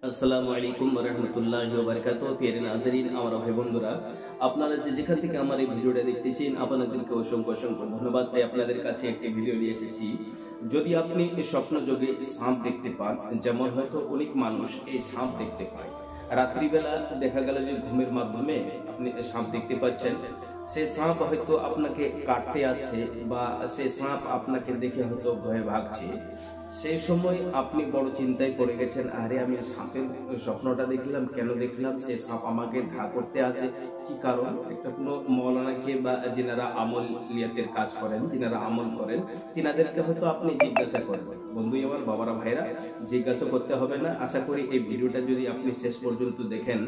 আসসালামু আলাইকুম ওয়া রাহমাতুল্লাহি ওয়া বারাকাতুহু। প্রিয় নাজরিন, আমার ভাই বন্ধুরা, আপনারা যেখান থেকে আমার এই ভিডিওটা দেখতেছেন আপনাদেরকে অসংখ্য অসংখ্য ধন্যবাদ। তাই আপনাদের কাছে একটি ভিডিও নিয়ে এসেছি। যদি আপনি এই স্বপ্ন যোগে সাপ দেখতে পান, যেমন হয়তো অনেক মানুষ এই সাপ দেখতে পায়, রাত্রিবেলা দেখা গেল যে ঘুমের মাধ্যমে আপনি সাপ দেখতে পাচ্ছেন, সে সাপ হয়তো আপনাকে কাটতে আসছে বা সে সাপ আপনাকে দেখে হয়তো ভয়ে ভাগছে, সেই সময় আপনি বড় চিন্তায় পড়ে গেছেন, আরে আমি সাপের স্বপ্নটা দেখলাম, কেন দেখলাম? সে সাপ আমাকে ঘা করতে আসে, কি কারণ? একটা কোনো মৌলানাকে বা যিনারা আমলিয়াতের কাজ করেন, যিনারা আমল করেন, তিনাদেরকে হয়তো আপনি জিজ্ঞাসা করবেন। বন্ধু আমার, বাবারা, ভাইরা, জিজ্ঞাসা করতে হবে না। আশা করি এই ভিডিওটা যদি আপনি শেষ পর্যন্ত দেখেন,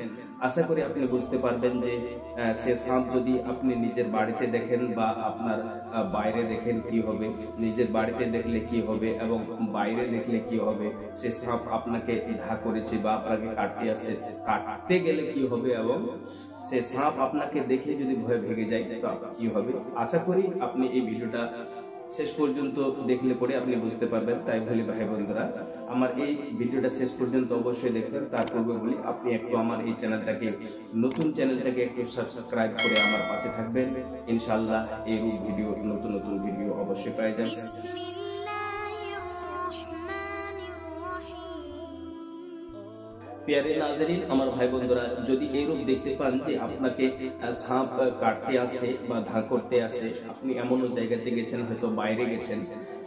আশা করি আপনি বুঝতে পারবেন যে সে সাপ যদি আপনি নিজের বাড়িতে দেখেন বা আপনার বাইরে দেখেন কি হবে, নিজের বাড়িতে দেখলে কি হবে এবং বাইরে দেখলে কি হবে, সে সাপ আপনাকে ঘা করেছে বা আপনাকে কাটতে আসছে, কাটতে গেলে কি হবে এবং সে সাপ আপনাকে দেখে যদি ভয় ভেগে যায় তো কি হবে। আশা করি আপনি এই ভিডিওটা শেষ পর্যন্ত দেখলে পরে আপনি বুঝতে পারবেন। তাই বলি ভাই বন্ধুরা, আমার এই ভিডিওটা শেষ পর্যন্ত অবশ্যই দেখবেন। তার পূর্বে বলি, আপনি একটু আমার এই চ্যানেলটাকে, নতুন চ্যানেলটাকে একটু সাবস্ক্রাইব করে আমার পাশে থাকবেন। ইনশাআল্লাহ এই ভিডিও, নতুন নতুন ভিডিও অবশ্যই পেয়ে যাবেন। প্রিয় নাজরিন, আমার ভাই বন্ধুরা, যদি এই রূপ দেখতে পান যে আপনাকে সাপ কাটতে আসে বা ঘা করতে আসে, আপনি এমন জায়গাতে গেছেন, হয়তো বাইরে গেছেন,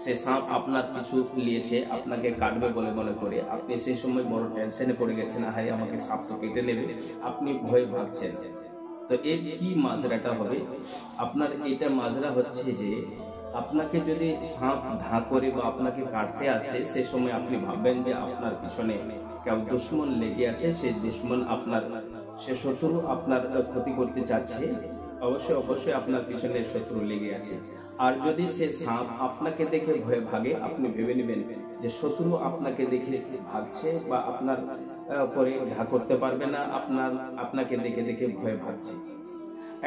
সে সাপ আপনার পিছু নিয়েছে, আপনাকে কাটবে বলে মনে করে, আপনি সেই সময় বড় টেনশনে পড়ে গেছেন, আরে আমাকে সাপ তো কেটে নেবে, আপনি ভয়ে ভাগছেন। তো এর কি মাজরাটা হবে? আপনার এটা মাজরা হচ্ছে যে আপনাকে যদি সাপ ঘা করে বা আপনাকে কাটতে আসে, সে সময় আপনি ভাববেন যে আপনার পিছনে কেউ দুশ্মন লেগে আছে, সেই দুশ্মন আপনার, সে শত্রু আপনার ক্ষতি করতে চাচ্ছে, অবশ্যই অবশ্যই আপনার পিছনে শত্রু লেগে আছে। আর যদি সে সাপ আপনাকে দেখে ভয়ে ভাগে, আপনি ভেবে নেবেন যে শত্রু আপনাকে দেখে ভাগছে বা আপনার পরে ঘা করতে পারবে না, আপনাকে দেখে দেখে ভয়ে ভাগছে।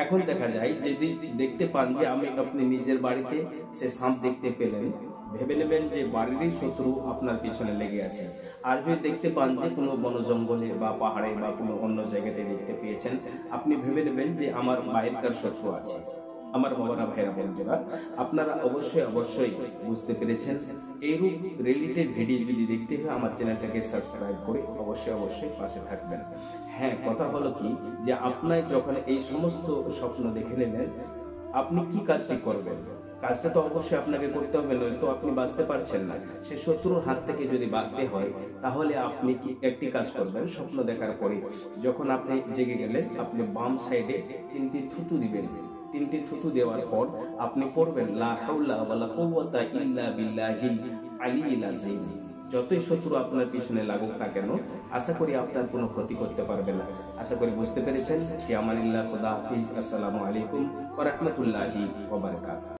এখন দেখা যায় যদি দেখতে পান যে আপনি নিজের বাড়িতে সে সাপ দেখতে পেলেন, ভেবে নেবেন যে বাড়িরই শত্রু আপনার পিছনে লেগে আছে। আর যদি দেখতে পান যে কোনো বন জঙ্গলে বা পাহাড়ে বা কোনো অন্য জায়গাতে দেখতে পেয়েছেন, আপনি ভেবে নেবেন যে আমার বাইরেকার শত্রু আছে। আমার বাবারা, ভাইরা, বন্ধুরা, আপনারা অবশ্যই অবশ্যই বুঝতে পেরেছেন। এইরূপ রিলেটেড ভিডিও যদি দেখতে হয়, আমার চ্যানেলটাকে সাবস্ক্রাইব করে অবশ্যই অবশ্যই পাশে থাকবেন। হ্যাঁ, কথা হলো কি যে আপনার যখন এই সমস্ত স্বপ্ন দেখে নেবেন, আপনি কি কাজটি করবেন? কাজটা তো অবশ্যই আপনাকে করতে হবে, নয়তো আপনি বাঁচতে পারছেন না। সে শত্রুর হাত থেকে যদি বাঁচতে হয়, তাহলে আপনি কি একটি কাজ করবেন? স্বপ্ন দেখার পরে যখন আপনি জেগে গেলেন, আপনি বাম সাইডে 3টি থুতু দিবেন। 3টি থুতু দেওয়ার পর আপনি পড়বেন লা হাওলা ওয়ালা কুওয়াতা ইল্লা বিল্লাহিল আলিয়্যিল আযীম। যতই শত্রু আপনার পিছনে লাগুক না কেন, আশা করি আপনার কোনো ক্ষতি করতে পারবে না। আশা করি বুঝতে পেরেছেন। ফি আমানিল্লাহ, খুদা হাফিজ। আসসালামু আলাইকুম ওয়া রাহমাতুল্লাহি ওয়া বারাকাতুহু।